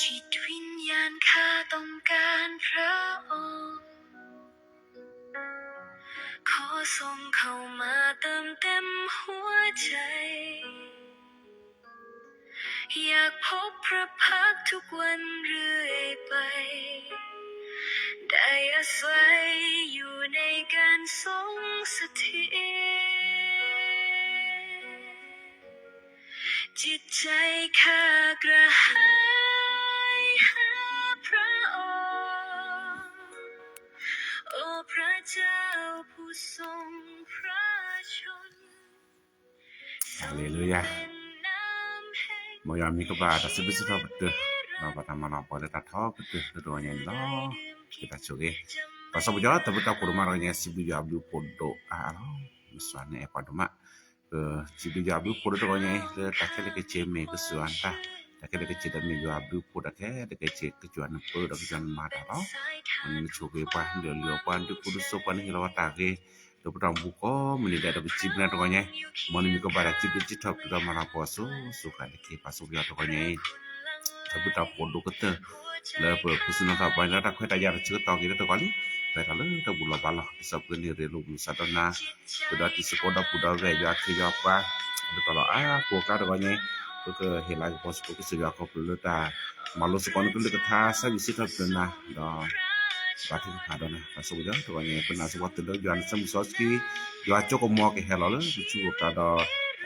จิตวิญญาณข้าต้องการพระองค์ขอส่งเข้ามาเติมเต็มหัวใจอยากพบพระพักทุกวันเรื่อยไปได้อาศัยอยู่ในการทรงสถิตจิตใจข้ากระหายหาพระองค์โอ้พระเจ้าผู้ทรงพระชนฮาเลลูยาบ่ยามมีกบาตะสิบิสิทอปเตเราปะตามมาปอดตะทอปเตdoanya lo kita coge pasal bujala tabuta kurumaranya sibijabu podo alo miswane epadoma sibijabu podo doanya le takele ke cheme ke suanta takele ke chedame jabu podo ke ke kejuan podo kejuan mata lo ni coge pa de lio pan de kudu sopan hilawata ke Tepatang buko menida da bicibna doanya moni mi ko bara cibi citok da mara poso suka ke pasu ya doanya tabuta podo kete le pusuna ta pa na ta khweta ya chu to ki to kali ta ta le ta bula bala sab ke ni re lu sadana da ti se koda puda ve ya ki ya pa to lo ko ka doanya ko ke hela ko pos ko se ya ko lu ta malo se kon ko le ta sa visit na da Batin padana pasubja to nya pena suwat de jan samsoski jo achoko mo ke helol chu ka da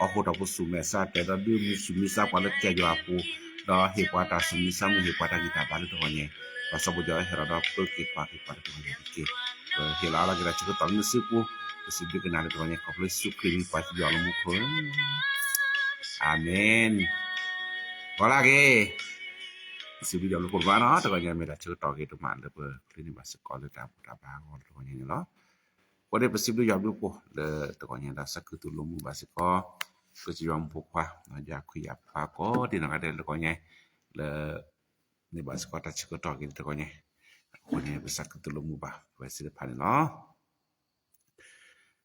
ahota pusu mesa te da du sumisa pale ke jo apu da hepata sumisa mu hepata kita pale to nya pasubja hera da ke pa to nya ke hela la gra chu ta nsipu sibi ke na to nya couple sukri pa jo lo mu ko amen hola ke sibi jalo kurbana to kanya mera chu to ke to man le klini bas ko le ta ba ngol to nya lo ko de sibi jalo ko le to kanya da sakutu lumu bas ko ji yam pu kwa na ja ku ya pa ko di na de to kanya le ni bas ko ta chu to ke to kanya ko nya bas sakutu lumu ba bas de pa no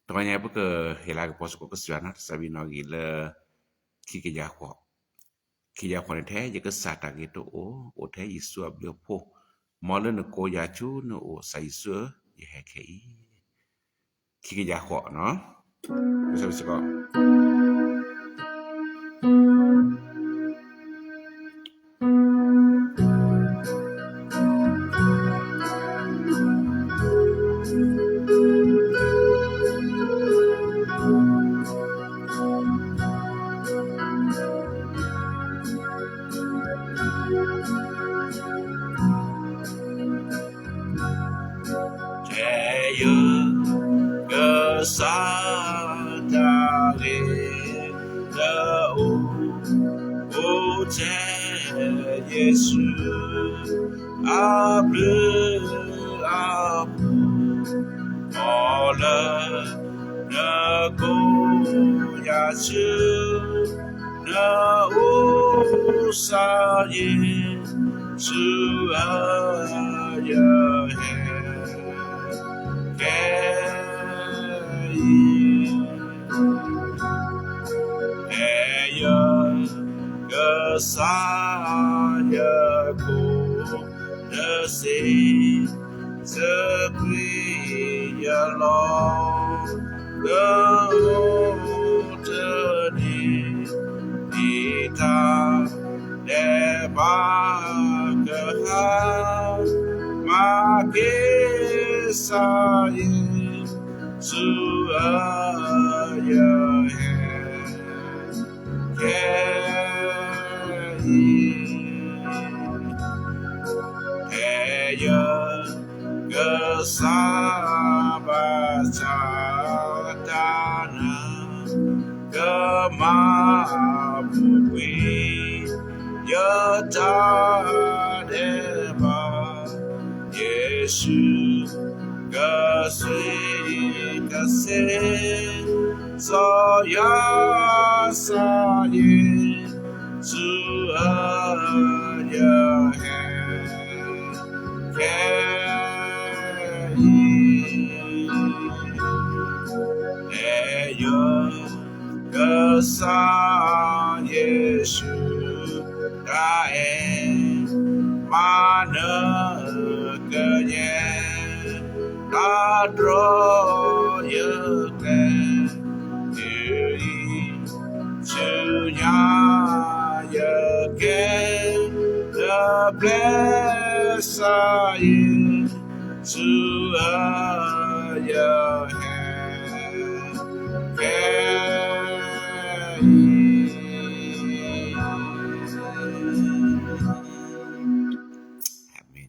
to kanya bu ke hela ko pos ko suana sabi no gi le ki ke ja ko Kia kone the je ke sata gitu o the Yesu abio po mole ne ko ya chu no o sai su ye he ke ki ya ko no bisa ko Bless you to your hand. Amin.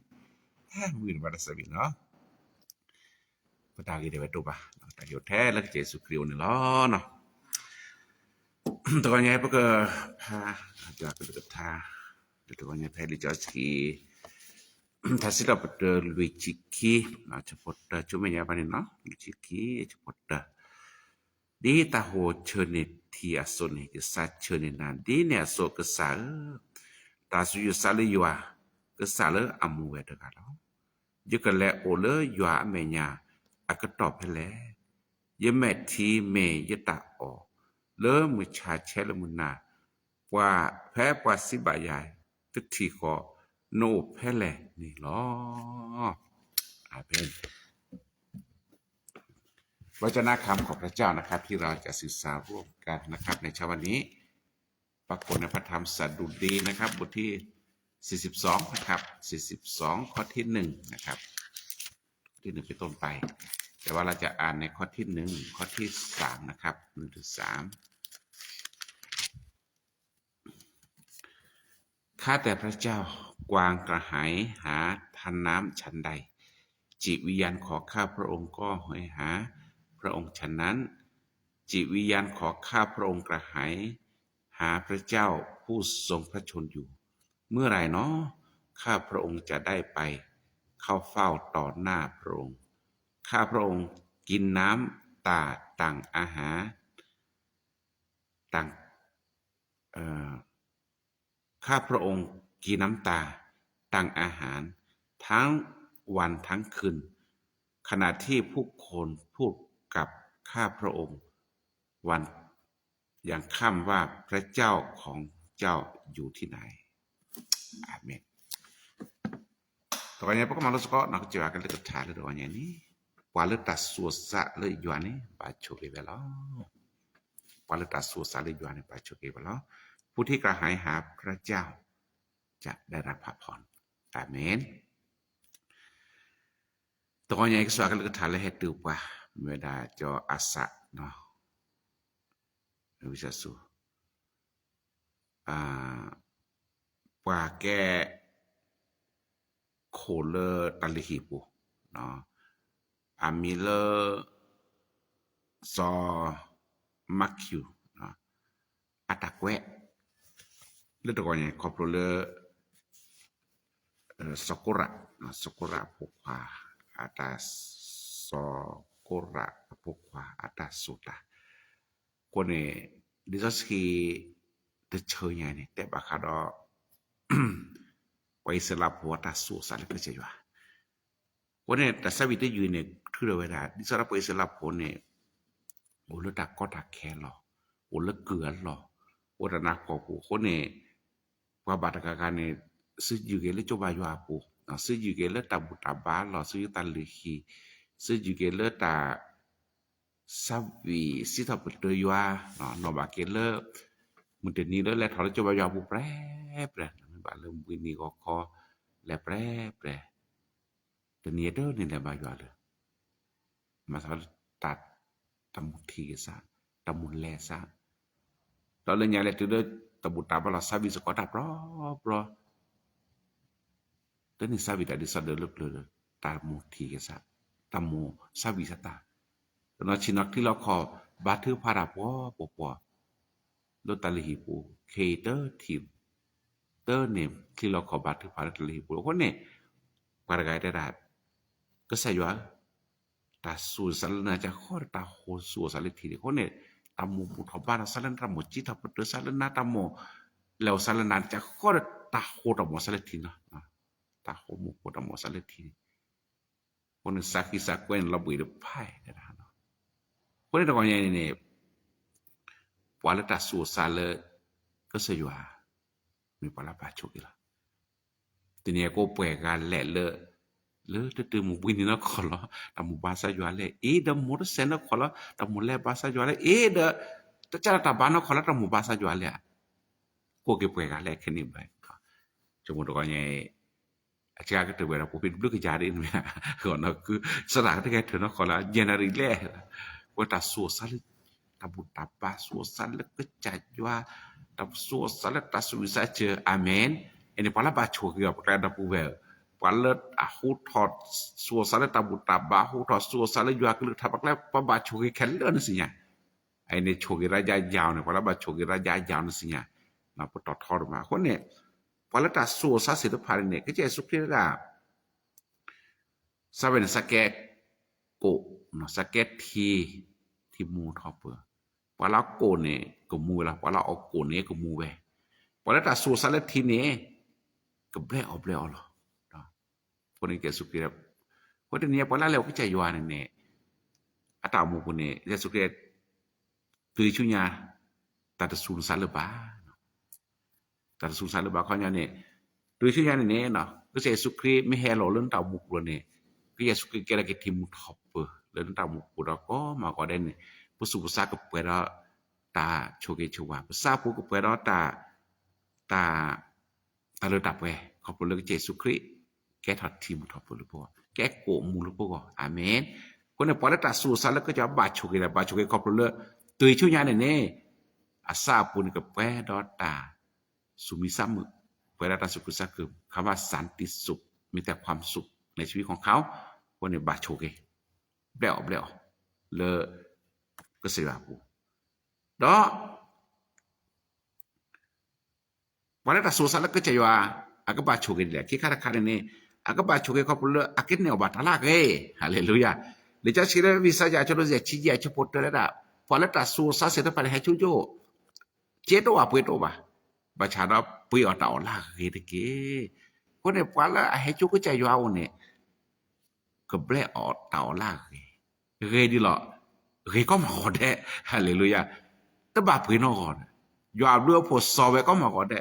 Mungkin pada sabi no. Patagi de betu ba. Ta yo the la Jesu Kristo ni lo no. ตัวใหญ่ปะก็พาจะก็จะทาตัวใหญ่แพลิจอสกีถ้าสิเราปะลุยจิกีนะจะปดจุเมญาปานี่เนาะลุยจิกีจะปดดีตาโหเชิญที่อสนี่ก็สัเชิญนานดีเนี่ยโซก็สาตาสุยสาเลยอยู่ก็สาเลยอามูเวตะกะเนาะยก็แลโอเลยอยู่อะเมญาอะก็ตอบให้แลยแม่ทีเมยตาออเลมือชาเชลมุนาว่าแพ้ปาสิบายายทุกทีก็โนแพ้แลนี่ล้ออาเมนวจนะคำของพระเจ้านะครับที่เราจะศึกษาร่วมกันนะครับในเช้าวันนี้ปรากฏในพระธรรมสดุดีนะครับบทที่42นะครับ42ข้อที่1นะครับที่1เป็นต้นไปแต่ว่าเราจะอ่านในข้อที่1ข้อที่3นะครับ1ถึง3ข้าแต่พระเจ้ากวางกระหายหาทันน้ำฉันใดจิตวิญญาณขอข้าพระองค์ก็หอยหาพระองค์ฉะนั้นจิตวิญญาณขอข้าพระองค์กระหายหาพระเจ้าผู้ทรงพระชนอยู่เมื่อไหร่น้อข้าพระองค์จะได้ไปเข้าเฝ้าต่อหน้าพระองค์ข้าพระองค์กินน้ำตาต่างอาหารต่างข้าพระองค์กินน้ำตาต่างอาหารทั้งวันทั้งคืนขณะที่ผู้คนพูดกับข้าพระองค์วันอย่างค่ำว่าพระเจ้าของเจ้าอยู่ที่ไหนอาเมนTokanya pokok malu suka nak cewa kan dekat cari doanya ni. Walau tak susah le jual ni baca ke bela. Walau tak susah le jual ni baca ke bela. ผู้ที่กระหายหาพระเจ้าจะได้รับพระพรอาเมน Tokanya ke suaka le cari hetu pa meda jo asa no. Bisa su. Pakaiโคเลตัลลิฮิปูเนาะอามิเลซอมักคิวเนาะอาตาเกะเรื่องตะกอนเนี่ยคอโปรเลซอกุระเนาะซอกุระปุกว่าอาตาซอกุระปุกว่าอาตาสุตาคนเนี่ยดิซอสกีเตเชยเนี่ยนี่แต่บาคาดอไปสลับหัวตาสู้สารก็จะอยู่วันนี้แต่สวิตอยู่เนี่ยคือเวลาดิสระไปสลับหัวเนี่ยโอ้แล้วตักก็ตักแค่หรอโอ้แล้วเกลือหรอโอ้แต่นักพอผู้คนเนี่ยว่าบาตกาการเนี่ยซื้ออยู่เกลือจบายาผู้ซื้ออยู่เกลือตาบุตาบ้านหรอซื้อตาลิขีซื้ออยู่เกลือตาสับวีสิทับเตยว่าเนาะนอบาเกลือมันเดี๋ยวนี้แล้วแหละถอดจบายาผู้แปรบาเริ่มวินีก็คอแลแปรแต่เนียเด้อนี่แหละบาอยู่เลยมาสอนตัดตำมุทีซะตำมุแลซะตอนเรื่องใหญ่เลยตัวตำบุตาบลาซาบิสก็ตัดรอแต่นี่ซาบิตาดิซาเดลเลยตำมุทีซะตำมุซาบิซะตาตอนชินักที่เราขอบาถือพาราปอโลตาลิฮิปูเคเตอร์ทีมเตอร์เนมที่เราขอบัตรที่พาราตลีปุคนเนี่ยปารกายได้ก็ใส่ว่าตาสูสัลนาจะขอตาโหสูสัลทีคนเนี่ยตามูปุถบานสัลนตามุจิตาปุตสัลนาตาโมแล้วสัลนาจะขอตาโหตาโมสัลทีนะตาโหมูปุตาโมสัลทีคนสักกิสักเว้นระบุได้ไพ่ได้นะคนนี้ตะกอนยังเนี่ยปาลตาสูสัลก็ใส่ว่ามีปลาปาชุกอีละทีนี้ก็เปกันแหละเล le te mu bini na kholo ta mu basa jwale e da mu se na kholo ta mu le basa jwale e da ta cha ta ba na kholo ta mu basa jwale ko ke pwe ga le khini ba cho mu do ga nye a cha ke te ba ko pin blu ke ja ri na ko na ku sa da ke te na kholo january le ko ta so sa le ta bu ta ba so sa le ke cha jwa ta so sa le ta su sa che amen ene pala ba cho ke ba da pu ve pala a hu thot so sa le ta bu ta ba hu thot so sa le jwa ke ta ba le pa ba cho ke khen le na si nya ai ne cho ke ra ja yaw ne pala ba cho ke ra ja yaw na si nya na pu to thot ma ko ne pala ta so sa se to pa ne ke je su ke ga sa ven sa ke ko no sa keที่มูทอปปะละโกเนก็มูละปะละออกโกเนก็มูเวปะละตาสูซาเลทีเนก็เบลอเบลอละเนาะคนนี้แกสุกิระคนนี้ปะละแล้วก็ใจยวนเนี่ยอะตามูคนนี้จะสุกิระตุยชุญาตาตะสูซาเลบาตาตะสูซาเลบาเขาเนี่ยตุยชุญาเนี่ยเนาะก็จะสุกิระไม่ให้เราเรื่องตามูกเนี่ยก็จะสุกิระแกละqueทีมูทอปle ta mu ku da ko ma ko den pu su sa ko pwe da ta cho ke chu wa sa pu ko pwe da ta le ta pwe ko pu le Jesu Christ ke tha ti mu tho pu le po ke ko mu le po ko amen ko ne pa da ta su sa le ko ja ba chu ke ko pu le tui chu nya ne a sa pu ne ko pwe da ta su mi sa mu pwe da ta su ku saคือคำว่าสันติสุขมีแต่ความสุขในชีวิตของเขาคนเนี่ยบาโชเกเบลle ke sirapu do wala ta so sala ke chaywa aga ba choge le ki khara khare ne aga ba choge ko pul akin ne ba tala ke hallelujah le cha sira visa ja cholo je chi ja chpot le da wala ta so sa se ta pa he chu jo che to wa pwe to ba cha da pwe o ta o la ke de ke ko ne wala a he chu ke chaywa o ne ke ble o ta o la ke re di lo re ko ma ko de hallelujah ta ba pwe no ko yo a lu po so we ko ma ko de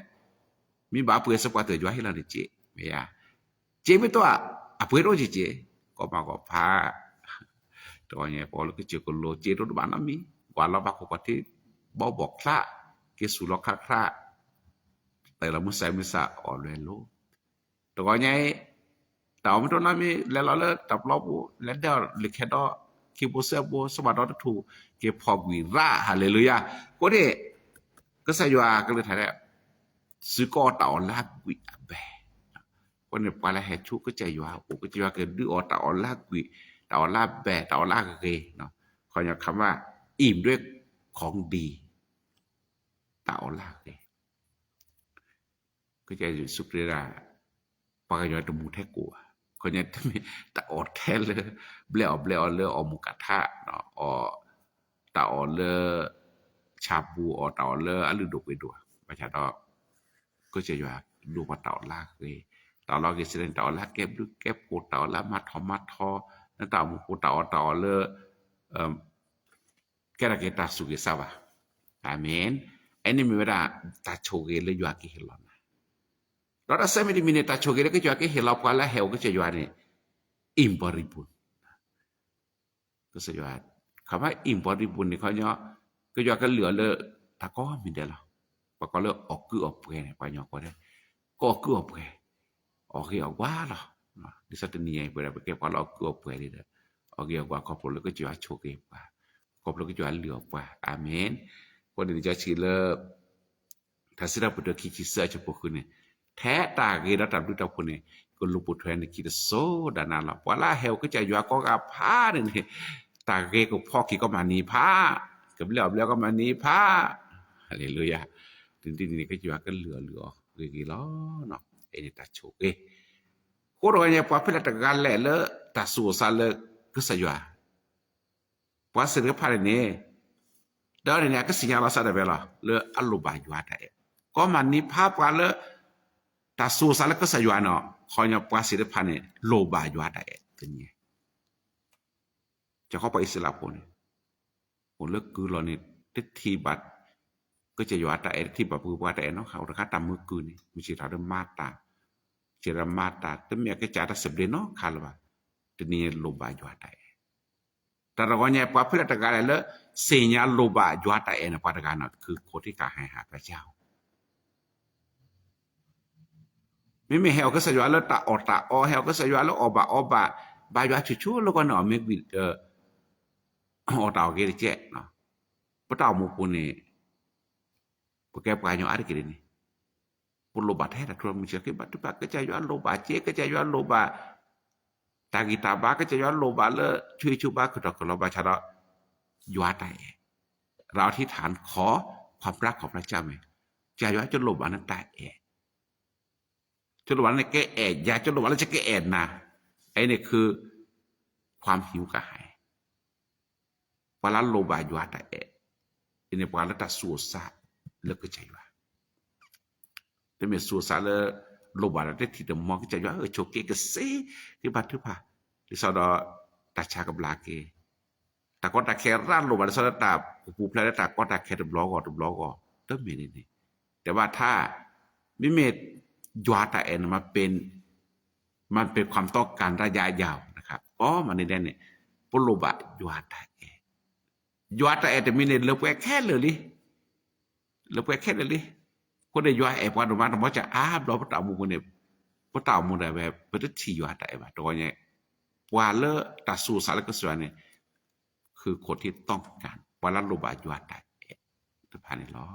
mi ba pwe se pa te yo hi la de che me ya che mi to a pwe ro che ko ma ko pha to nye po lo ke che ko lo che to ba na mi wa la ba ko pa ti bo bok kla ke su lo kha khaแต่ละมุสลิมสะออเลโลto nye ta mi to na mi le la le ta lo bu le da le ke do ki bo se bo so ba do tu ke pho gwi ra hallelujah ko deก็sa yoก็เลยถ่ายแล้วซื้อก็ตาลากวิแบko ne pa la he chu ko chai yo ko ko jo ke du o ta o la gwi ta o laแบta o laเกเนาะเขาอยากคำว่าอิ่มด้วยของดีta o laเกก็จะอยู่สุขเราปากยอตมูแท้กัวko nya ta o the le ble o le o mu ka tha no o ta o le cha bu o ta o le a lu do pe do ba cha do ko che yo lu pa ta la ke ta la ke sen ta la ke du ke po ta la ma tho na ta mu po ta le ke ra ke ta su ke sa ba amen eni mi ra ta cho ke le yo ke he lo Lora semi di minita chogere ke joake hela pala heu ke joane imparipun. Ke joane. Kama imparipun ni kanya ke joake lửa le ta ko mi de la. Pa ko le okku opwe ne pa nyo ko de. Ko okku opwe. Oki ogwa la. Di sa tni ai pe ke pa la okku opwe de. Oki ogwa ko po le ke joa choge pa. Ko po ke joa lửa pa. Amen. Ko ni ja chi le ta sira pu de ki chi sa che po ku ne. แท้ตาเกดตับดุตะพุนี่ก็ลุปุแทนคิดโซดานาละปลาเฮวก็จะอยู่ก็กะพานี่ตาเกก็พอคิก็มานีพาก็แล้วก็มานีพาฮาเลลูยาถึงนี่ก็อยู่ก็เหลือกี่ล้อเนาะไอ้นี่ตาโชเกโคโรเนี่ยปะเพลตะกันแลเลตาสูซาเลก็สะอยู่ปะเสกพานี่ดอเนี่ยก็สิญาลาซาได้เวลาเลอัลลุบาอยู่ได้ก็มานีพาปะเลta so sala ka sa yo no khonya pasi de phane lo ba yo da e tinye cha kho pa islam ko ni ko le ku lo ni ti thi bat ko cha yo ta e thi ba pu ba ta e no kha ta ta mu ku ni mi chi ta de ma ta Cira mata temia ke cara sebenarnya kalwa teni loba juata e. Taragonya papila tagala le senya loba juata e na pada kana ke koti ka hai ha pajau. Mimi heo ke sajua le ta ota o heo ke sajua le oba ba jua chuchu lo kono me bi ota o ke che no. Pata mu pune porque panyo ari kiri ni. Pulo bathe da tuan musia ke batu pak ke jua loba che ke jua loba tagi taba ke jua loba le chu ba ke dok loba chara ยัวใจเราอธิษฐานขอความรักของพระเจ้าไหมจะยัวจนหลบวันนั้นตายจนหลบวันนั้นแก่อย่าจนหลบวันนั้นจะแก่นะไอ้นี่คือความหิวกระหายเวลาโลบายัวตายอันนี้เวลาตัดสู้ซาเลิกก็ใจว่าแต่เมื่อสู้ซาแล้วโลบาได้ที่เดิมมองก็ใจว่าโชเกก็เซ่ที่บัดทุพะที่สอดตัดชากับลาเกtak kota keran lo pada saat tak populer tak kota ker blog tu mini ni. Tapiถ้ามิเมตยัวตาเอ็นมันเป็นความต้องการระยะยาวนะครับก็มันนี่เนี่ยปุโรบะยัวตาเอ็นแต่มิเนเลือกแค่เลยเลือกแค่เลยคนได้ยัวเอ็นพอดูมันจะเราพระตามุกเนี่ยพระตามุกเนี่ยแบบเป็นที่ยัวตาเอ็นตัวเนี่ยว่าเลิกตัดสู้สารก็ส่วนเนี่ยคือคนที่ต้องการวาระโลบายัวตาทุกผ่านในล้อ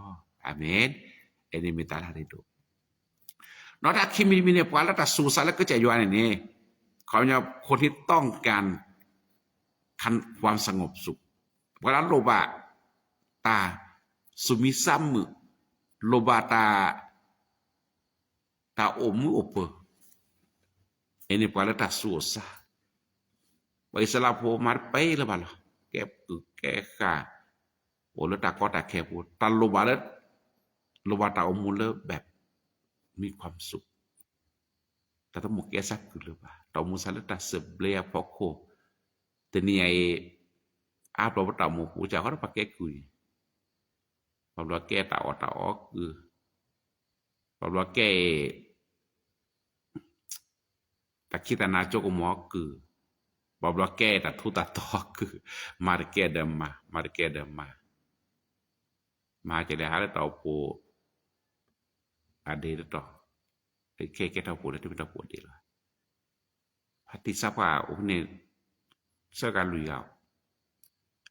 อาเมนเอ็นมีตาลาได้ดูนอกจากคิมีเนี่ยวาระตัดสู้สารก็จะยัวนี่เขาเนี่ยคนที่ต้องการความสงบสุขวาระโลบาตาสุมิซัมมือโลบาตาโอมือโอเปเอ็นวาระตัดสู้ซะไปสลับโฮมาไปแล้วบ้าล่ะแกข้าโอ้แล้วตาก็ตาแคบตาโลบาแล้วโลบาตาอมูลแล้วแบบมีความสุขแต่ถ้าหมกแกสักคือหรือเปล่าตามูสันแล้วตาเสบเลียพอโคแต่นี่ไอ้อาบเราตาหมูกูจะเขาต้องปักแกคุยพอเราแกตาออกคือพอเราแกตาคิดแต่นาโจกหมอคือBabla ke ta tu ta tok marke demma ma je le hale tau po ade to ke tau po tu ta po de la hati sapa o ne sa ga lu ya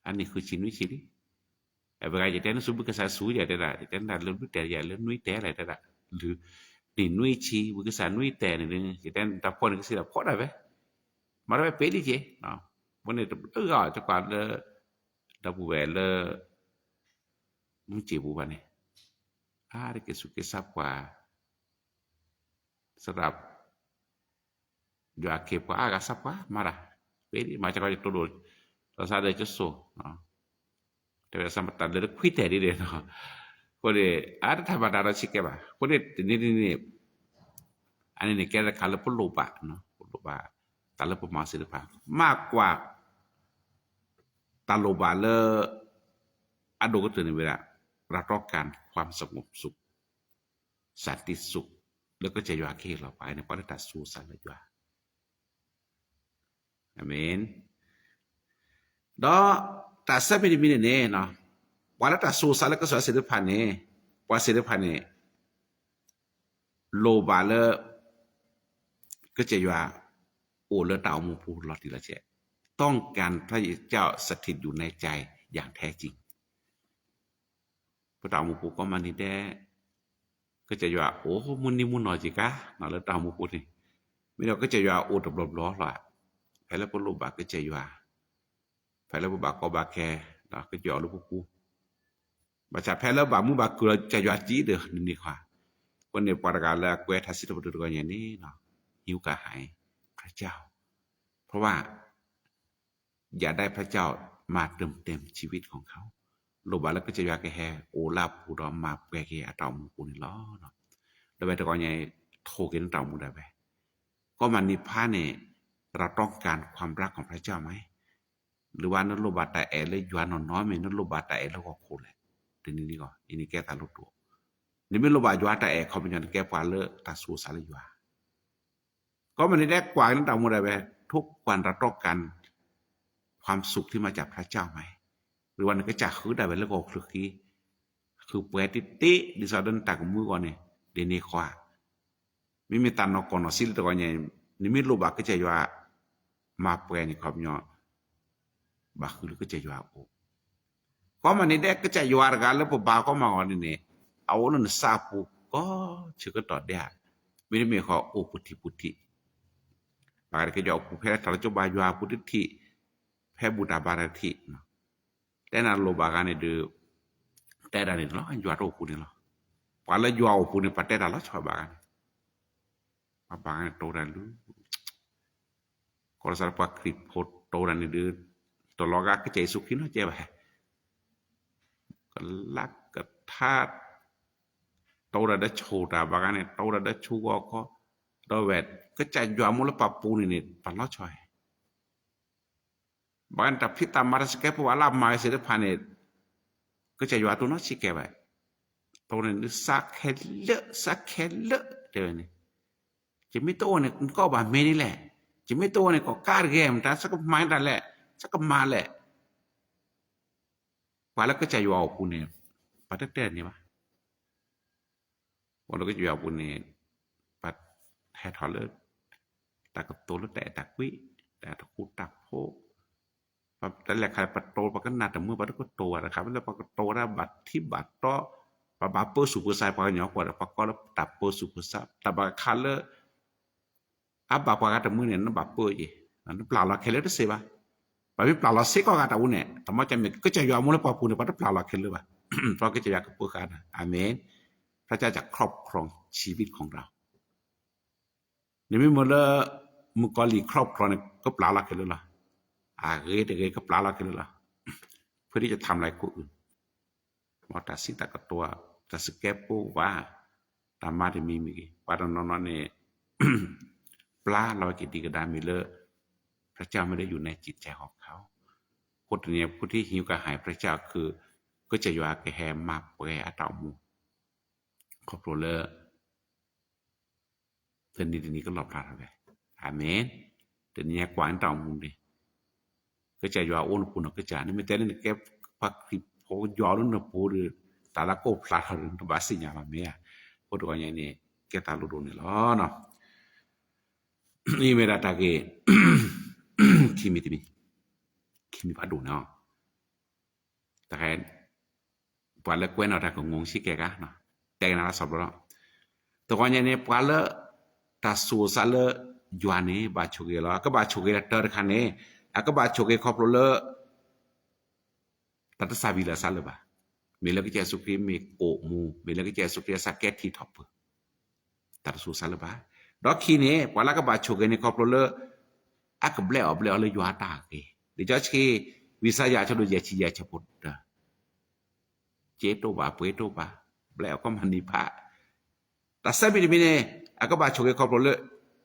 ani khu chin wi chi di e ba ga je ten su bu ka sa su ya de la ten da lu te ya lu nui te la de la lu ni nui chi bu ka sa nui te ni je ten ta po ni si la po da ve mà nó phải đi chứ, vấn đề tôi gọi cho bạn là đào bùa về là muốn chịu bùa bạn này, để cái số cái sắp qua, sắp đạp, giờ kẹp qua cái sắp qua, mà đã, phải đi mà cho coi tôi đồ, tôi sao đây cho số,แต่ว่าสมัติเลยคุยแต่ดีเลยเนาะคนเดียธรรมดาเราชิคกี้พายคนเดียนี่อันนี้แกจะขับรถปุ่นลูบะเนาะปุ่นลูบะตาลบมาศิลปะมากกว่าตาโลบาเลอโดก็ตื่นในเวลาเราต้องการความสงบสุขสันติสุขแล้วก็จะยาเคเราไปในปฏิตัดสู่สันเลยว่าอาเมนดอแต่เสไม่ได้มีเนี่ยเนาะวันละตัดสู่สันแล้วก็สวดศิลปะเนี่ยว่าศิลปะเนี่ยโลบาเลก็จะยาโอ้แล้วเต่ามูพูหลอดทีละเจต้องการพระเจ้าสถิตอยู่ในใจอย่างแท้จริงพระเต่ามูพูก็มานี่แด้ก็จะว่าโอ้มุนนี่มุนหน่อยจิกะหน่อยแล้วเต่ามูพูนี่ไม่เราก็จะว่าโอ้ตบล้อหรอไปแล้วพระลูกบาก็จะว่าไปแล้วพระบาก็บาแคเราก็จะลูกพูบาจากแพ้แล้วบามูบาคือจะว่าจีเด้อนี่ค่ะคนในปรากาแล้วเกวทัศน์ประตูกันอย่างนี้เนาะหิวกระหายพระเจ้าเพราะว่าอย่าได้พระเจ้ามาเต็มชีวิตของเขาโลบาแล้วก็จะยาแกแฮโอลาปูดอมมาแกแกอาตอมปูนี่ล้อเนาะแล้วไปตะกอนใหญ่โทกินตอมมูได้ไปก็มันนิพพานเนี่ยเราต้องการความรักของพระเจ้าไหมหรือว่านั้นโลบาตาแอเลยยวนน้อยไหมนั้นโลบาตาแอแล้วก็โคเลยทีนี้ก่อนอันนี้แกตาลุตัวนี่ไม่โลบายวนตาแอเขาเป็นยันแกปวาเลตาสูสาลยวา ก็มันได้กว่านั้นต่างมุดไปทุกวันเราต้องการความสุขที่มาจากพระเจ้าไหมหรือวันนั้นก็จะคือได้ไปแล้วก็คือเปิดติดิสอดันตากมือก่อนเนี่ยเดนี่ขวาไม่มีตันนอกก่อนสิลตัวเนี่ยนี่มีรูปบักก็จะว่ามาเปิดนี่ครับเนาะบักคือก็จะว่าโอ้ก็มันนี่ได้ก็จะว่ากันแล้วพอบาก็มาวันนี้เอานั่นซาปูก็เชื่อก็ต่อได้ไม่ได้มีข้อโอ้พุทธิบางทีก็จะเอาผู้แพ้ทารจบายว่าพุทธิแพ้บุตรบารธิแต่นั้นโลบากันเนี่ยดูแต่ด้านนี้เราอันจวดโอ้คุณนี่เราพอแล้วจวดโอ้คุณนี่ปัตแต่ด้านเราชอบบากันบากันโตด้านรู้kalau salah pak krip foto dan itu tolong aku cai sukin aja bah kelak ketat tau dah coba bagan ni tau dah coba ko dawet kecai jual mula papun ini panlau coy bagan tapi tamar sekep wala mai sih depan ni kecai jual tu nasi kep bah tau ni sakhele dia ni cuma tu ni kau bah meni lehจะไม่ตัวเนี่ยก็การเกมแต่สักไม้แต่แหละสักมาแหละพอแล้วก็จะอยู่เอาปุ่นเนี่ยปัดเต้นนี่ปะวันเราก็อยู่เอาปุ่นเนี่ยปัดแห่ถอดเลยตากตัวแล้วแต่ตากวิแต่ตะกูตักโพปัดแต่แหละใครปัดโตปัดก็นาแต่เมื่อปัดก็โตนะครับแล้วปัดก็โตแล้วบัดที่บัดต่อปัดบัดเปิดสุภาษาปัดเหนียวกว่าปัดก็แล้วตับเปิดสุภาษาแต่บัดคันเลยapa kata mungkin nak bapa je, nak pelala keler tu seba, tapi pelala seko kata une, tapi macam ni kecaya mula apa pun pada pelala keler bah, เพราะkecaya kepukan, amin, พระเจ้าจะครอบครองชีวิตของเรานี่ไม่เมื่อมุกอลีครอบครองก็pelala keler lah, เกก็pelala keler lah, เพื่อที่จะทำอะไรคนอื่นมอตัดสินตัดกับตัวตัดสเก็ปปูว่าตามมาที่มีปาดนอนเนี่ยปลาเรากิติกระดามิเลอร์พระเจ้าไม่ได้อยู่ในจิตใจของเขาคนนี้ผู้ที่หิวกระหายพระเจ้าคือก็จะอยู่อาแกแฮมมาเปรอาตามูครอบครัวเลอร์เดือนนี้ก็หลบพลาดไปอาเมนเดือนนี้กว่าอันตามูดิก็จะอยู่อาโอนปุ่นก็จะนี่ไม่แต่นี่แกพักที่พอยอรุ่นปูหรือตาละก็พลาดหรือบาสิญญามาเมียพูดว่าอย่างนี้แกตาลุดนี่ล้อเนาะนี่เวลาตาเกคิมิพัดดูเนาะแต่แค่พอเลิกเว้นเอาแต่ก็งงสิแกกะเนาะแต่กันละสอบแล้วตัวคนเนี่ยพอเลิกตาสูสาเลยวนนี่บาชุกเกล้อก็บาชุกเกลเตอร์คันนี้ก็บาชุกเกครอบครัวเลตัดสาบิลาซาเลบะมีเรื่องที่จะสุขีมีโกมูมีเรื่องที่จะสุขีสักแก่ที่ท็อปตัดสูสาเลบะดอกขี้เนี่ยพอแล้วก็บาชุกเกนี่ครอบครัวเลก็เบลอเลยยัวตาเกดิจ้าชีวิสัยาชดูยาชียาชปุตตะเจโตบาเปโตบาเบลอก็มันนิพะแต่สมัยนี้เนี่ยก็บาชุกเกครอบครัวเล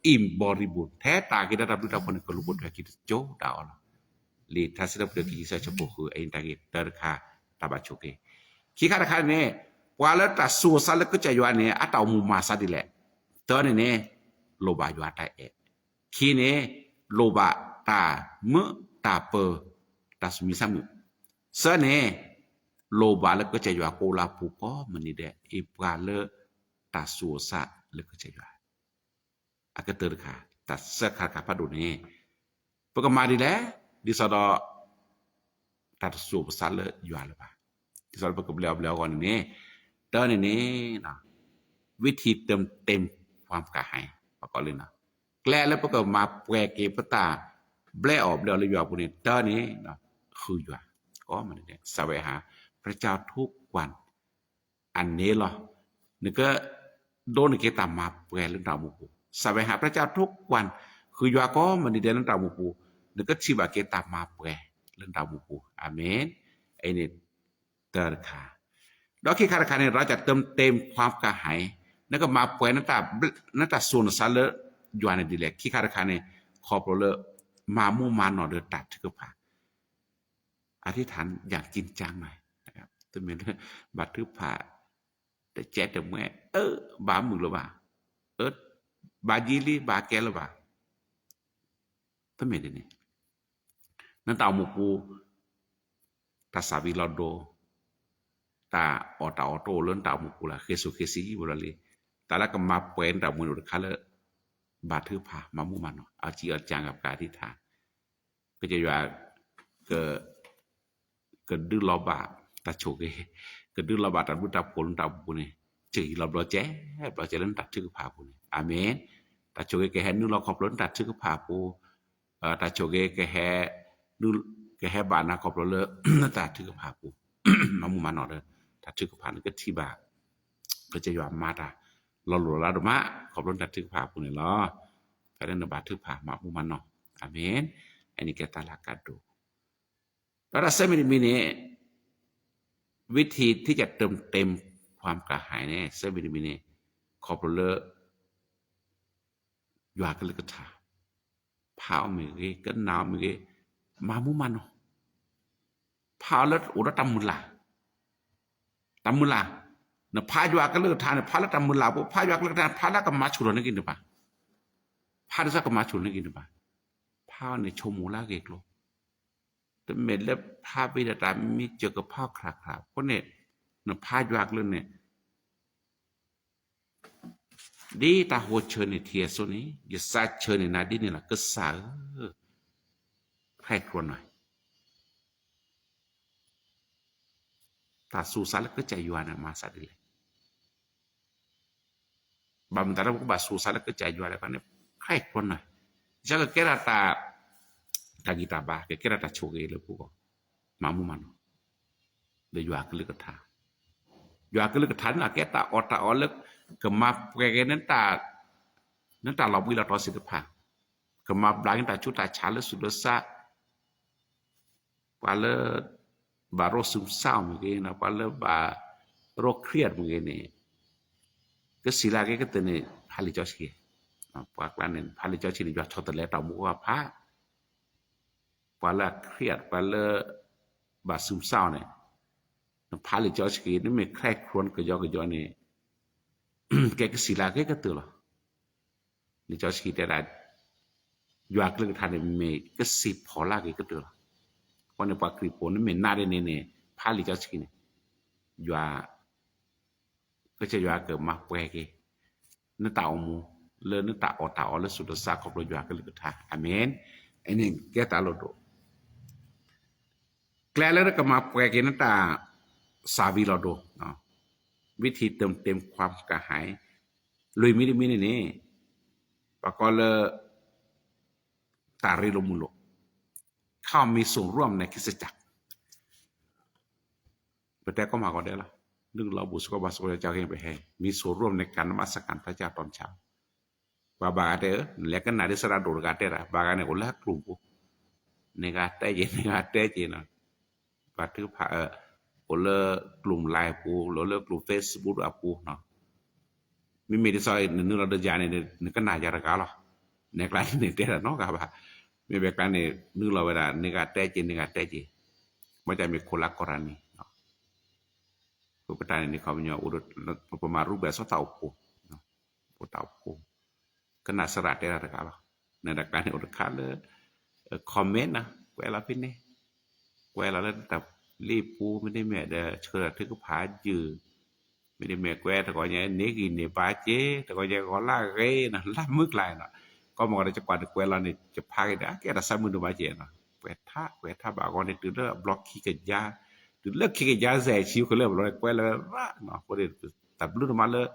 อิมบริบูรณ์แท้ตากิดารับดูดาวคนก็รู้บทว่าคิดโจดาวละลีทัศน์เปลือกกิจชปุคือไอ้ตากิเตอร์คาตาบาชุกเกขี้ข้าราชการเนี่ยพอแล้วตัดสูสาเลก็จะยัวเนี่ยอัตเอามุมาซาดิแหละเตอร์เนี่ยโลบายัวตาขี้เนี่ยโลบะตาเมื่อตาเปอตาสมิสามุเสเนโลบะแล้วก็จะอยู่โกลาปูก็มันนี่เดะอีปาเลตาสัวสะแล้วก็จะอยู่อาก็เตอร์ค่ะตัดเสื้อขาดขาพัดดูนี่ปกมาดีแล้วดิสอดตัดสัวภาษาเลอยู่อะไรบ้างดิสอดปกเบลก่อนนี่เตอร์นี่นะวิธีเต็มความกระหายปกเลยนะแกล้แล้วก็มาแปลเก็บตาเบลออกเดี๋ยวเลยอยู่ปุ่นนี่ตอนนี้นะคืออยู่ก็มันเนี่ยแสวงหาพระเจ้าทุกวันอันนี้เหรอนี่ก็โดนเกตามาแปลเรื่องราวมุกูแสวงหาพระเจ้าทุกวันคืออยู่ก็มันนี่เรื่องราวมุกูนี่ก็ชีวะเกตามาแปลเรื่องราวมุกูอาเมนไอ้นี่เตอร์ค่ะดอกขี้คาราคาเนี่ยเราจะเต็มความกระหายนั่นก็มาแปลนั่นตาส่วนสารเลยวนดีแหละขี้คาราคาเนี่ยขอบเรามามู่มาหนอเดือตัดที่ก็ผ่าอธิษฐานอยากจริงจังหน่อยนะครับตัวเมียบัตรทึบผ่าแต่แจ๊ดแต่แม่บามือหรือเปล่าบายีรีบาแกหรือเปล่า ตั้งเมดินี่นั่นตาหมูกูตาสาวิลอโดตาออโต้เลื่อนตาหมูกูละเคสุเคซีบุรีเลยแต่ละก็มาเปิดตามือดูคัลเลบาดทือผามามุมันเนาะเอาจีเอาจางกับการที่ทาก็จะว่าก็ดื้อลอบาตาโชกก็ดื้อลอบาตาบุตาผลตาบุนี่จีเราบลเจเล่นตัดชื่อผาบุนี่อาเมนตาโชกแค่นึกเราขอบล้นตัดชื่อผาปูตาโชกแค่นึกแค่บานาขอบล้นเลยตัดชื่อผาปูมามุมันเนาะเลยตัดชื่อผานี่ก็ที่บาก็จะว่ามาตาเราหลุดละดมะขอบล้นตัดชื่อผาปูนี่ล้อแต่เล่นบาชื่อผามามุมันเนาะอาเมนอันนี้แกตาลากาดูแล้วเซมินิมิเนวิธีที่จะเติมเต็มความกระหายเนี่ยเซมินิมิเนขอบเลอะยากันเลยก็ถาพาวมือกี้ก็นาวมือกี้มามุมันเนาะพาวแล้วอุระตำมุลาเนาะพายากันเลยทานเนี่ยพาแล้วตำมุลาปุ๊บพายากันเลยทานพาแล้วก็มาฉุนนึกกินดูป่ะพาแล้วก็มาฉุนนึกกินดูป่ะพาวเนี่ยชมูลาเกกโลแต่เม็ดแล้วพาไปแต่ตามมีเจอกับพ่อคลาเพราะเนี่ยนพายากเลยเนี่ยดีตาหัวเชิญในเทียส่วนนี้อย่าซาเชิญในนาดีนี่แหละก็สาใครครวญหน่อยตาสูสาแล้วก็ใจยวนมาสาดีเลยบางตาเราก็บาสูสาแล้วก็ใจยวนอะไรกันเนี่ยใครครวญหน่อยจะก็แค่ตากีตาบาแค่ตาโชกเอเลยพวกมามุมันเดี๋ยวยากเลยก็ท่ายากเลยก็ท่าน่ะแค่ตาอเลิกก็มาแกนั้นตาเราวิลาทอสิทธิภาก็มาบลางตาชุดตาชาลสุดซะว่าเลบาโรซึมเศร้ามึงเองนะว่าเลบาโรคเครียดมึงเองเนี่ยก็สิลาก็ตัวเนี่ยพาลิจอชีว่าการเนี่ยพาลิจอชีนี่ว่าชดแต่ตามุกว่าพระว่าเลเครียดว่าเลบาซึมเศร้าเนี่ยพาลิจอชีนี่ไม่ใคร่ครวญก็ย่อเนี่ยแกก็สิลาก็ตัวละลิจอชีแต่ละยากเรื่องทานเนี่ยไม่ก็สิพอลาก็ตัวละวันนี้ปากคลิปนี่ไม่น่าได้เนี่ยพาลิจอชีเนี่ยยาก็จะยาเกิดมาแปลกนั่นตาอมูเลื่อนนั่นตาอเลื่อนสุดสักขอบเรายาก็เลยก็ท่าอเมนอันนี้แกตาโลดแกแล้วก็มาแปลกนั่นตาสาวิโลโดเนาะวิธีเติมเต็มความกระหายลุยมิได้นี่ปะกอลตาริโลมุโลเข้ามีส่วนร่วมในคริสตจักรแต่ก็มาก่อนได้ละนึกเราบุษกบาสกเจ้าเองไปให้มีส่วนร่วมในการนมัสการพระเจ้าตอนเช้าว่าบาเตอแล้วก็นาดิสระโดดกาเตระบากันเนี่ยคนละกลุ่มกูในกาเตเจนะบาถือผ้าคนละกลุ่มไลน์กูหรือละกลุ่มเฟซบุ๊กอ่ะกูเนาะมีที่ซอยนึกเราเดินยาเนี่ยนึกก็น่าจะรักเราในกลางเนี่ยเตระเนาะกับว่ามีแบบการเนี่ยนึกเราเวลาในกาเตเจมันจะมีคนละกรณีpetani ni kau punya urut pemaru biasa tahu ku tahu ku kena serat dia ada kalau nada kan urut kala komenนะเวลาพี่นี่เวลาแล้วแต่รีบปูไม่ได้แม่เด้อเชิดถึงก็ผาจือไม่ได้แม่แกวแต่ก็ยังนี่กินนี่ปลาเจ๊แต่ก็ยังก็ล่าเร่นะล่ามึกลายนะก็มองได้จะกว่าแกวเราเนี่ยจะพากันนะแกแต่สามือดูมาเจ๊นะแกวท่าบากอนเนี่ยตื่นแล้วบล็อกขี้กันยาตื่นเลิกขี้กันยาแสบชิวเขาเริ่มร้อยแกวแล้วว่าเนาะพอดีแต่รุ่นมาเลย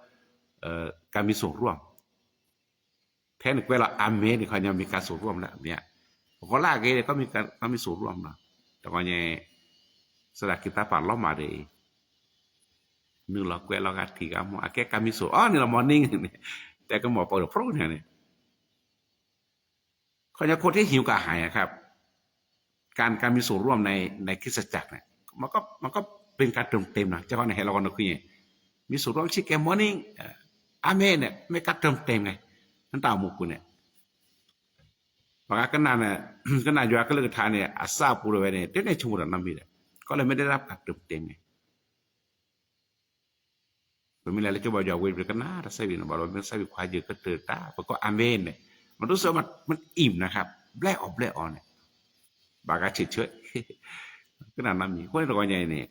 การมีส่วนร่วมแทนแกวเราอเมริกายังมีการส่วนร่วมแล้วเนี่ยก็ล่าเกก็มีส่วนร่วมนะแต่ก็ยังsetelah kita parlo mari nula kue lo kati kamu akhirnya kami so ni la morning ni แต่ก็หมอปอดพรุ่งเนี่ยเขาจะคนที่หิวกระหายครับการมีส่วนร่วมในคริสตจักรเนี่ยมันก็เป็นการเติมเต็มนะเจ้าของเนี่ยเราก็นึกอย่างมีส่วนร่วมชิคแกมอร์นิ่งอาเมนเนี่ยไม่การเติมเต็มไงนั่นตามมุกุเนี่ยบางก็นานเนี่ยก็นานอยู่ก็เลิกทานเนี่ยอาซาปูเลยเนี่ยได้ในชั่วโมงนั้นมีเลยก็เลยไม่ได้รับการเติมเต็มไงpemilihan coba jauh berkenaan rasa ini baru saya bisaควายเยอะก็เติร์ตาเพราะก็อาเมนเนี่ยมันรู้สึกมันอิ่มนะครับ แบลออกเนี่ยบากาเฉยก็นั่นน่ะมีคนตัวใหญ่เนี่ย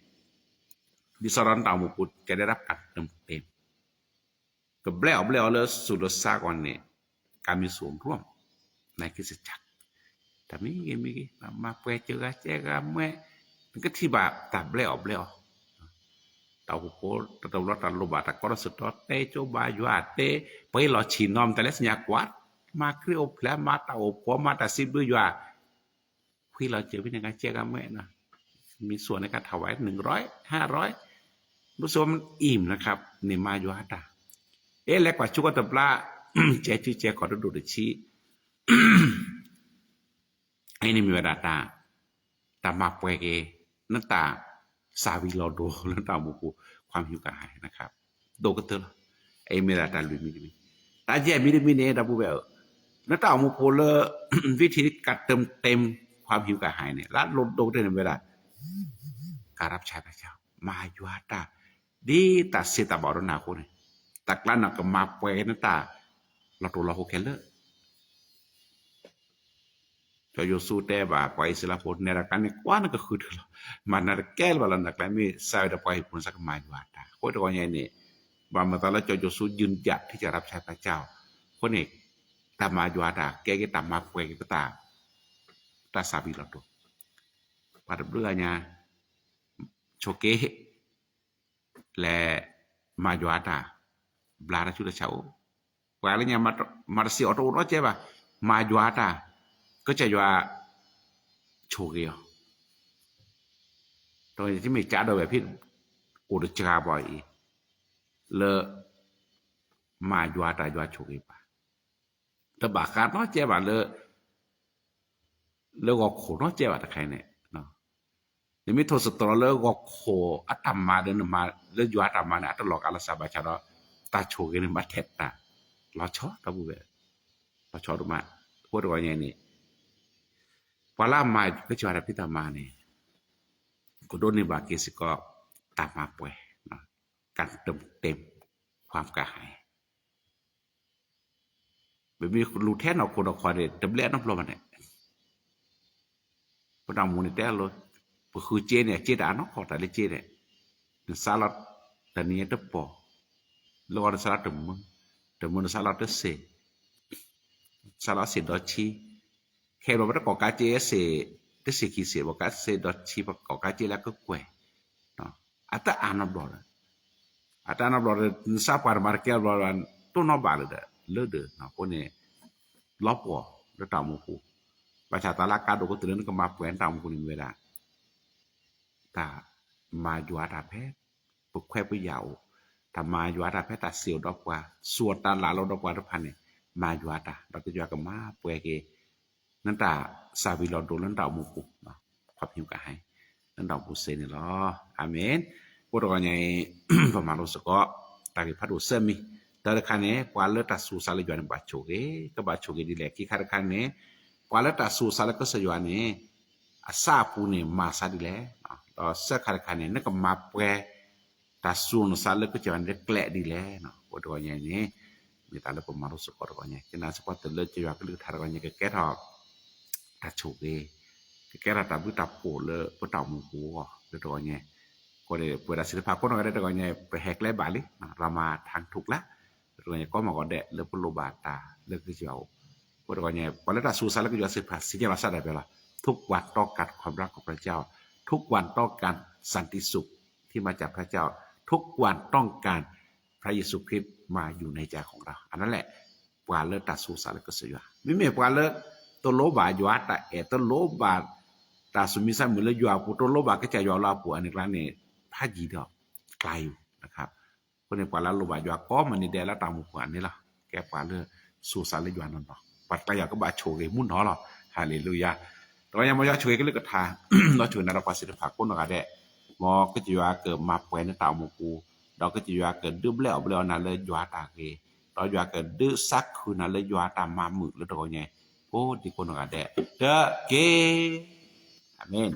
ดิสรอนตามุกุดจะได้รับการเต็มก็แบลออกเลยสุดสากอนเนี่ยการมีส่วนร่วมในคริสตจักรแต่มีมาเปเจอกันเมื่อมันก็ที่แบบตับแบลออกตาโคตาลตันโลบาตะก็สุดเตโจบาอยู่อาเตไปหลอชินอมแต่ละสัญญากวาดมาคริโอเพลมาตาโอพอมาตาซิบอยู่อาคุยเราเจอวิธีการเจกันเมื่อนะมีส่วนในการถวาย100 500รู้สึกว่ามันอิ่มนะครับนี่มาอยู่อาตาแล้วกว่าชุกตะปลาเจ๊ชื่อเจ๊ขอดูดชี้ไอ้นี่มีเวลาตามาเปเกนั่นตาสาวิโลโดนั่นตาบุกูความหิวกระหายนะครับโดก็เตอไอ้เมลาตาลุยมีตาเจ๊มีเนี่ยดับบุเบลนั่นตาบุกูเลยวิธีการเต็มความหิวกระหายเนี่ยละลดโดได้ในเวลาการรับใช้พระเจ้ามาอยู่อาตาดีตาเสตาบอรนาคนเนี่ยตักล้านนักมาเปนั่นตาเราตัวเราโอเคเลยจอยสู้แต่ว่าไปศิลปะในรักการเนี่ยกว่านั่นก็คือมันนั่นแก้วละนักแล้วมีสายดไปผลสักมาอยู่อาตาคนตัวใหญ่เนี่ยบางมาตอนแล้วจอยสู้ยืนหยัดที่จะรับใช้พระเจ้าคนเอกตามมาอยู่อาตาแกก็ตามมาเปก็ตาสาบิเราตัวปัดเบื่อเนี่ยโชเกะและมาอยู่อาตาบลาราชุดเช้าว่าอะไรเนี่ยมาเสียออโต้รถเจ็บมาอยู่อาตาก็จะว่าโชเกะตอนที่มีจ้าโดยแบบพี่อุดจาบ่อยเลมาอยู่อาตาอยู่โชเกะแต่บางครั้งน้องเจ็บเลก็โคน้องเจ็บแต่ใครเนี่ยเนาะยังไม่ทศตรเลก็โคอัตมาเดินมาเลอยู่อาตมาเนี่ยตลอดอาลาซาบาชาร์ตาโชเกะเนี่ยมาเท็ดตาเราชอบตาบุเบเราชอบดูมาพูดว่าอย่างนี้พอล่ามาก็จะอะไรพิธามาเนี่ยก็โดนในบาเกสิก็ตามมาป่วยการเต็มความกระหายแบบมีรูแทนเอาคนเอาคอยเนี่ยดับเบิลน้ำลมมันเนี่ยพอดำมูนี่แต่เลยก็คือเจเนี่ยเจด่าน้องขอแต่เลยเจเนี่ยสลัดแต่นี้ดับปอแล้วก็สลัดแต่มึงสลัดเสดอชีแค่เราไม่ได้ก่อการเจเสกี่เสียบอกการเสดอชีบอกก่อการเจแล้วก็กล้วยเนาะอัตอานาบลอร์ซาปาร์มาร์เกลบลอร์ตัวน้องบาลเลือดเนาะคนเนี่ยล็อกวัวแล้วตามมุกูประชาตาลากาดูก็ตื่นก็มาเปลี่ยนตามมุกูในเวลาแต่มาอยู่อาตาเพชรปุกแควไปยาวถ้ามาอยู่อาตาเพชรตัดเสียวดอกกว่าส่วนตาหลาเราดอกกว่าทุกพันเนี่ยมาอยู่อาตาเราจะอยู่กับมาเปลี่ยนเกนั่นตาซาบิลอโดนั่นตามุกุเนาะความหิวกระหายนั่นตาบุเซนี่หรออาเมนพวกเราเนี่ยประมาณรู้สึกก็ตากิพัดดูเสมีแต่ละคันเนี่ยกว่าเลือดตาสูสารจวนบาดโชเกก็บาดโชเกดีแหละที่คันคันเนี่ยกว่าเลือดตาสูสารก็สยวนเนี่ยอาซาปูเนี่ยมาซาดีแหละต่อเสื้อคันเนี่ยนั่นก็มาเปะตาสูนสารก็จะวันเด็กแกละดีแหละเนาะพวกเราเนี่ยมีตาเลือดประมาณรู้สึกก็เราเนี่ยที่น่าสปอร์ตเลือดจะว่าก็เลือดทารกเนี่ยก็แก่ทอตาโชเกแก่ตาบุตรโผล่เลยบุตรมุกูก็ตัวเนี่ยก็เลยเปิดศิลปะคนอะไรตัวเนี่ยไปแหกไล่บาลีเรามาทางถูกละตัวเนี่ยก็มาก่อนเดะเลือกปลุบาตาเลือกที่จะเอาตัวเนี่ยพอแล้วตาสูสารก็จะศิลปะสิ่งที่เราสร้างได้ไปละทุกวันต้องการความรักของพระเจ้าทุกวันต้องการสันติสุขที่มาจากพระเจ้าทุกวันต้องการพระเยซูคริสต์มาอยู่ในใจของเราอันนั้นแหละปวาเลือกตาสูสารก็เสียไม่มีปวาเลือกตัวโลบาอยู่แต่ตัวโลบาตาสุมิสัมมือเลยอยู่ปุ๊ตัวโลบาก็จะอยู่ลาปัวในครั้งนี้พายีดอกไกลอยู่นะครับคนในปวาลาโลบาอยู่ก็มันนี่เดลตามมุกอันนี้ล่ะแกปวาเลือกสูสารเลยอยู่นั่นหรอปัดไปอยากก็บาโชเกมุ่นหรอฮาเลลูยาตอนยังไม่ยาช่วยก็เลือกทาเราช่วยนรกศิลปะคนอะไรได้มอก็จะอยู่เกิดมาป่วยในตามุกูเราก็จะอยู่เกิดดื้อเบลนั่นเลยอยู่ตาเกเราอยู่เกิดดื้อซักคืนนั่นเลยอยู่ตามมาหมึกแล้วตัวเนี่ยโอ้ดีคนอะไรได้เด้อเกอาเมน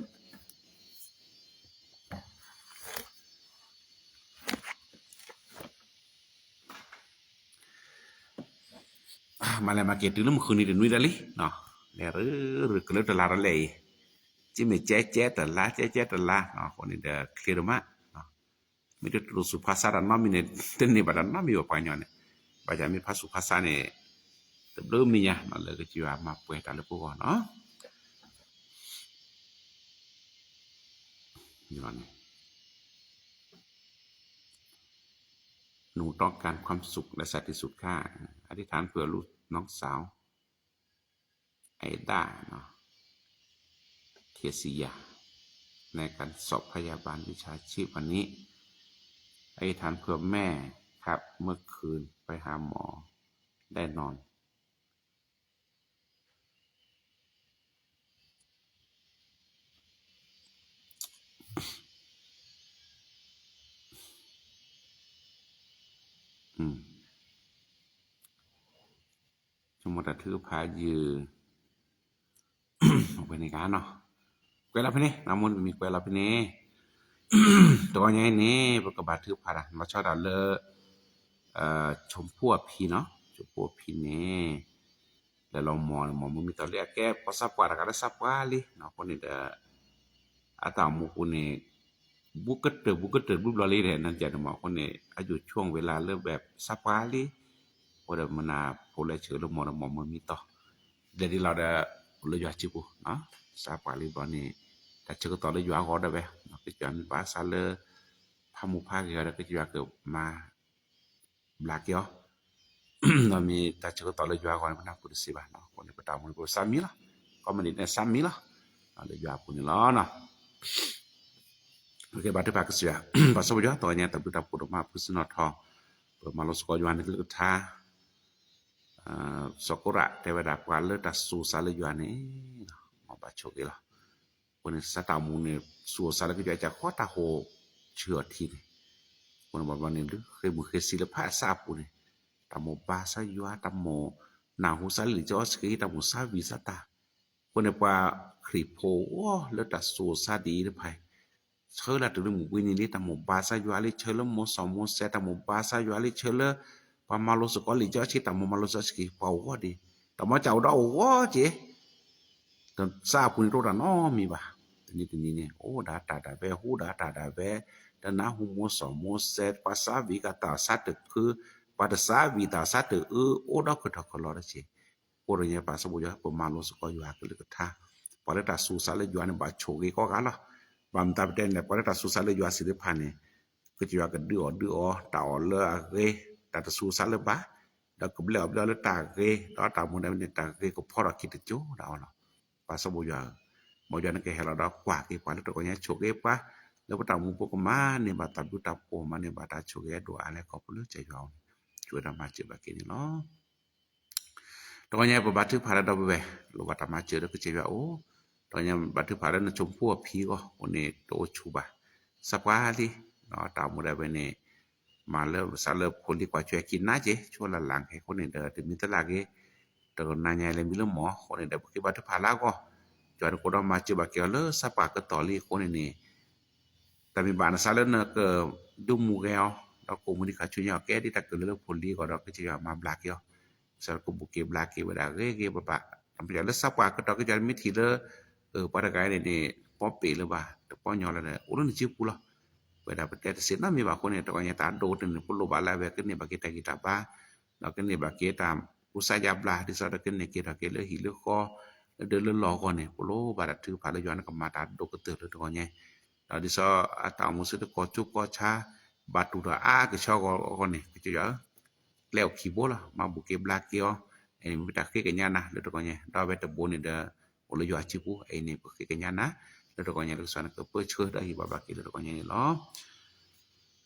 มาเลยมาเก็ตถึงแล้วมันคืนนี้เดี๋ยวนุ้ยได้เลยเนาะ แลหรือก็เลยตลาดเลยจิเมแจ๊ๆตลาดแจ๊ๆตลาดเนาะคนนี้เด้อเคลียร์มาเนาะมีแต่รู้สุภาษาเนาะมีเนี่ยตึนนี่บัดนั้นมีว่าปานย้อนเนี่ยว่าจะมีภาษาภาษาเนี่ยตะเริ่มมีอ่ะนั่นเลยก็จิว่ามาป่วยตาละปูเนาะย้อนหนูต้องการความสุขและสันติสุขค่ะอธิษฐานเพื่อลูกน้องสาวไอด้าเนาะเทียซียาในการสอบพยาบาลวิชาชีพวันนี้อธิษฐานเพื่อแม่ครับเมื่อคืนไปหาหมอได้นอนสมมุติว่าถือพายือ ออกไปในการเนาะกวยรับพี่นี่น้ำมนต์มีกวยรับพี่นี่ ตัวใหญ่นี่ปกบาถือพามาชอดาเลชมพู่พี่เนาะชมพู่พี่นี่แล้วเราหมอมันมีตอเรียกแกพอซับกว่าก็ได้ซับว่าลิเนาะคนนี้อาตาหมู่คนนี้บุกเตบุบลอลีนั่นจะหมอคนนี้อายุช่วงเวลาเริ่มแบบซับว่าลิบ่ได้มนาผู้แลเชื่อหมอมันมีต่อเดี๋ยวเราได้เลยอยู่จิบุเนาะซับว่าลิบ่นี่ถ้าเชื่อต่อเลยอยู่ก็ได้ไปเนาะก็จะมีภาษาเลพามุภาคก็ได้ก็จะเกิดมาBlakio nami ta chego to le jwa ko na pu si ba no ko ne pa mo ko sami la ko mani ne sami la le jwa pu ni la na ke ba te pa sia ba so jwa to nya ta bu ta pu ma pu si no tho pa ma lo sko jwa ni le tha sokora te wa da kwa le ta su sa le jwa ni ma ba cho ke la ko ne sa ta mu ne su sa le ke jwa ja ko ta ho chue thiคนบอกว่านี่เคยเคยศิลปะทราบปุนี่ตามบาซายัวตามนาหูซาลิจอสกีตามซาวิสตาคนเนี่ยว่าคริโพโอ้แล้วตัดโซซาดีได้ไผเชละตึงหมู่วินี่ตามบาซายัวลิเชละม2 ม7ตามบาซายัวลิเชละปามาโลสกอลิจอชิตามมาโลสสกีปาวดีตามเจ้าดาวว่าเจตทราบปุนี่โตดานอมีบ่นี่เนี่ยโอ้ดาตาดาเวฮูดาตาดาเวdan nahu mo so mo set pasavi kata satu ke pada savi ta satu oda ke takolo ce oranya pasabu ya pemalo so ko ya ke ta pada ta susale juane ba choge ko kala bam ta den le pada ta susale jua sire phane ke jua ke dio ta le re ta susale ba da ke bla le ta re da ta mo da ta re ko phora kit jo da ona pasabu ya mo jana ke hela da kwa ke pada to ko nya choge paแล้วตามูปกมาเนี่ยบาตาบุตาโปมาเนี่ยบาตาชุเกดอะไรก็ปลุใจยาวช่วยตามาเจอบักนี่เนาะตอนนี้บาทึกพาราดาเวโลบาตามาเจอแล้วก็เจว่าโอ้ตอนนี้บาทึกพารานะชมพู่พีก็คนนี้โตชูบะสักว่าดิเนาะตามูได้ไปเนี่ยมาเริ่มซาเริ่มคนที่กว่าช่วยกินนะเจช่วยหลังให้คนนี้เด้อถึงมีตลาดเกตอนนายเลยมีเรื่องหมอคนนี้ได้บ่คิดบาทึกพาราก็จวนคนมาเจอบักเกลสักปากก็ต่อลีคนนี้tapi bana salana ke dumu geo da komunikasi nya ke di tak ke le poli ko da ke ya ma blak yo sal ko buke blak ke bada ge bapa tampi le sapa ke da ke jan mi thi le pada kai ni po pe le ba to po nyo le urun ji pula bada pete se na mi ba ko ne to nya ta do tin pulo ba la ve ke ni ba kita ba da ke ni ba ke ta usaya bla di sa da ke ni ke da ke le hi le ko de le lo ko ne pulo ba da thu pa le yan ka ma ta do ke te le to nya di so atau musuh ko chu ko cha batu da a ke cho ko ne ke jo leo kibo la ma bu ke black yo e mi ta ke nya na le to ko nya da be to boni da o le yo chi pu e ni ke nya na le to ko nya le so na ke pe chue da hi ba ba ke le to ko nya ni lo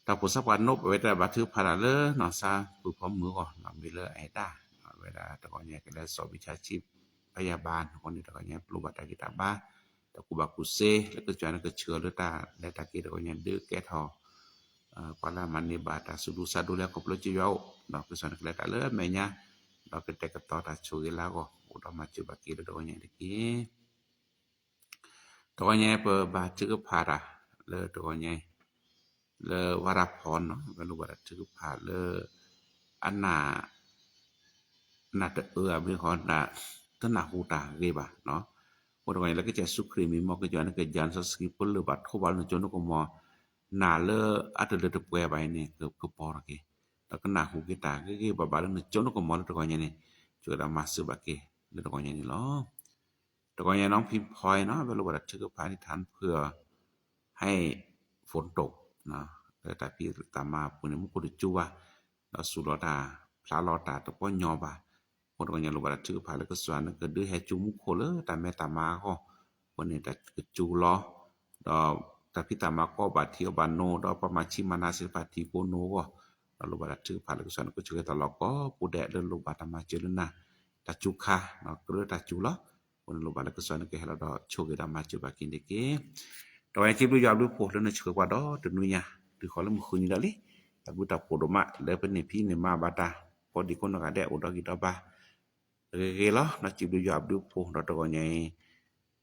ta pu sa pa no be ta ba thu pa la le no sa pu pho mu ko na mi le ai taเวลาto ko nya ke le soวิชาชีพพยาบาลคนนี้to ko nyaปลูกta kita ba ta ku ba ku se le ke jana ke chue le ta le ta ke to nya de ke tho pala mani ba ta sudu sadu le ko plo chi yo no ke son ke ta le me nya no ke te ke to ta chu la ko uda ma chu ba ke to nya de ki to nya pe ba chu ke pha ra le to nya le wara phon no ba lu ba chu ke pha le anna na te mi ho na tana huta reba no por ko la ke je sukrimi mo ke jan ke jan sa ski pul ba thobal no jono ko mo na le atele de pwe ba ni ke por ke ta kana hu ke ta ke ba ba no jono ko mo to ko ni chu da mas ba ke le to ko ni lo to ko niน้องพิมพ์พลอยเนาะเวลาว่าชื่อพานิทานเพื่อให้ฝนตกเนาะแต่พี่ตามมาปุ่นมุกุจูว่าเราสุรดาพระลอตาตะป้อยอบ่าคนก็ยังรู้ว่าชื่อพาแล้วก็สวนก็ดื้อให้จูมุโคเลตามแม่ตามาก็คนนี้แต่จูลอดอแต่พี่ตามาก็บาดเที่ยวบานโนดอประมาณชิมานาสิปาติโกโนก็เรารู้ว่าชื่อพาแล้วก็สวนก็ชื่อตลอดก็ปูแดเดินลงบาตามาเจริญนะตาจูคาเนาะก็เรื่องตาจูลอคนรู้ว่าแล้วก็สวนก็ให้เราดอโชคดามาจูบากินเด็กตอนที่ดูยามดูโพดแล้วนึกชื่อว่าดอตนุยะดูขอละมคุยดอลิตะบุตะโพดมาแล้วเป็นนี่พี่นี่มาบาตาพอดีคนก็ได้อดกิตาบาเกลอนะจิบดูยามดูโพดตะก็ใหญ่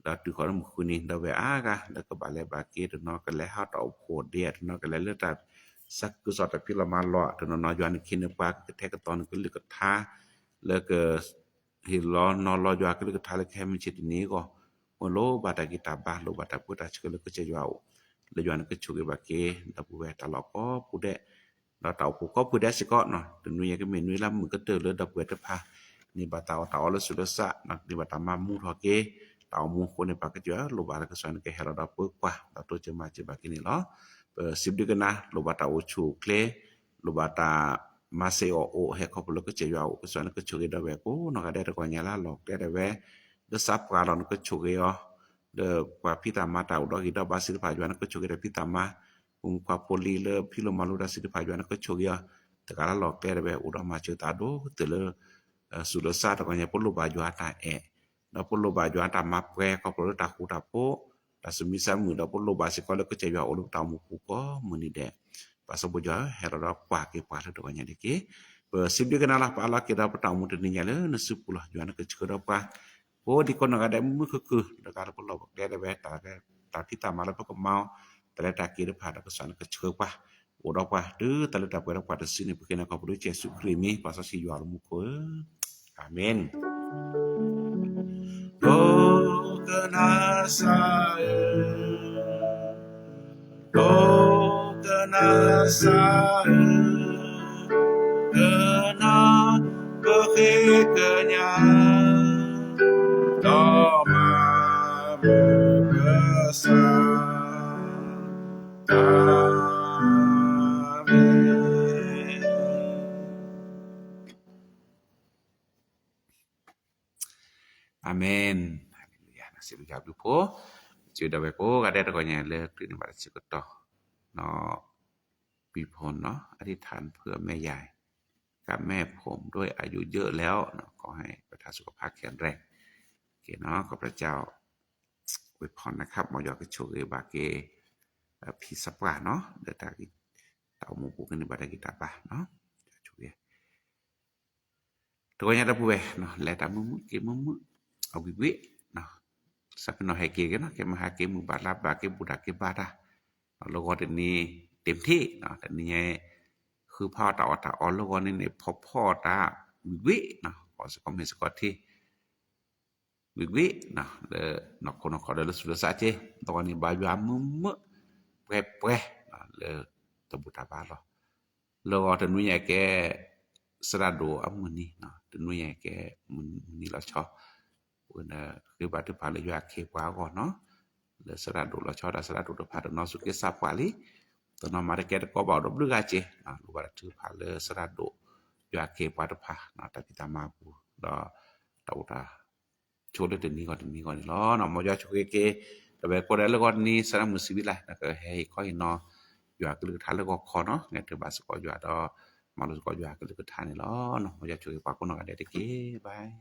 ดอดูขอละมคุยนี่ดอเวอากะแล้วก็บาเลบาเกตเนาะก็แล้วเฮาตอโพดเดียเนาะก็แล้วเลือดตัดสักกุศลตะพิละมาลอตเนาะย้อนคินปากแท้ก็ตอนก็ลึกก็ทาแล้วก็หิลอนอลอย้อนก็ลึกก็ทาแล้วแค่มันชิดนี้ก็Molo bata kita bah lo bata puta chikelo ke chejau le juan ke chuge bake da puwe ta lo ko pude da tau pu ko pude siko no tunu ye ke menu lam mu ke te le da puwe te pha ni bata ta le su le sa na ni bata ma mu tho ke tau mu ko ne pa ke jua lo bata ke san ke hera da pu kwa da to che ma che bake ni lo sip de na lo bata o chu kle lo bata ma se o he ko lo ke chejau ke san ke chuge da we ko no ka de ko nya la lo ke de we de sap ka lo ke chuge yo de kwa pita mata udo hida basir pajuan ke chuge de pita ma kwa poli le pilo malu da sir pajuan ke chuge ya te kala lo ke de udo ma che ta do te le sulo sa ta nya polo baju ata da polo baju ata ma pre ko polo ta ku ta po da sumisa mu da polo basi ko le ke che ya olu ta mu ku ko muni de paso boja hera da kwa ke pa le do nya de ke sip de kana la pa la ke da pa ta mu de nya le na supulah juan ke chuge da pa Oh di kono ada mu ke da kala polo de de we ta kita mala pa ko mau ta le ta ki de pa da ko san ke chue pa o do pa de ta le ta pa da pa de sini porque na ko pro Jesus krimi pa sa si yo al mu ko amen Oh kenasa kena kekenya Toma berkesan Amen Haleluya nasib jawab du po Chư da we ko ga de ko nya le kri ni ba chi ko toเนาะปีพลเนาะอธิษฐานเพื่อแม่ยายกับแม่ผมด้วยอายุเยอะแล้วเนาะขอให้ประทานสุขภาพแข็งแรงโอเคเนาะขอพระเจ้าอวยพรนะครับมอยอก็โชคบาเกพี่สัปราเนาะเดตากิตาหมู่ปุกันบาดกิตาปะเนาะโชคตัวnya da puwe no le ta mu ke mu au biเนาะสักหน่อยให้เกกันเนาะke ma ha ke mu ba la ba ke buda ke ba da แล้วก็นี้เต็มที่เนาะแต่นี่คือพ่อตาออแล้วก็นี่พ่อตาวิเนาะขอสกอมเฮสกอที่วิเนาะเด้อนอกคนขอได้สุดซะเจตอนนี้บายวามมึแปะเนาะเลยตบุตาบาลแล้วก็ตนุยแกสระโดอมื้อนี้เนาะตนุยแกมื้อนี้เราชอบเพิ่นคือบาดพาเลยอยากเคกว่าก่อนเนาะle serado la chora serado do pada no suke sapali to no mare ke ko ba do bluga che na lu ba tu pa le serado ya ke pada pa na ta kita mapu do ta uta chole de ni ko ni lo no mo ja chuke ke to be ko le ko ni sara musibila na ke he ko no ya ke lu tha le ko kho no ne te ba so ko ya do ma lu ko ya ke lu tha ni lo no mo ja chuke pa ko no ga de ke bye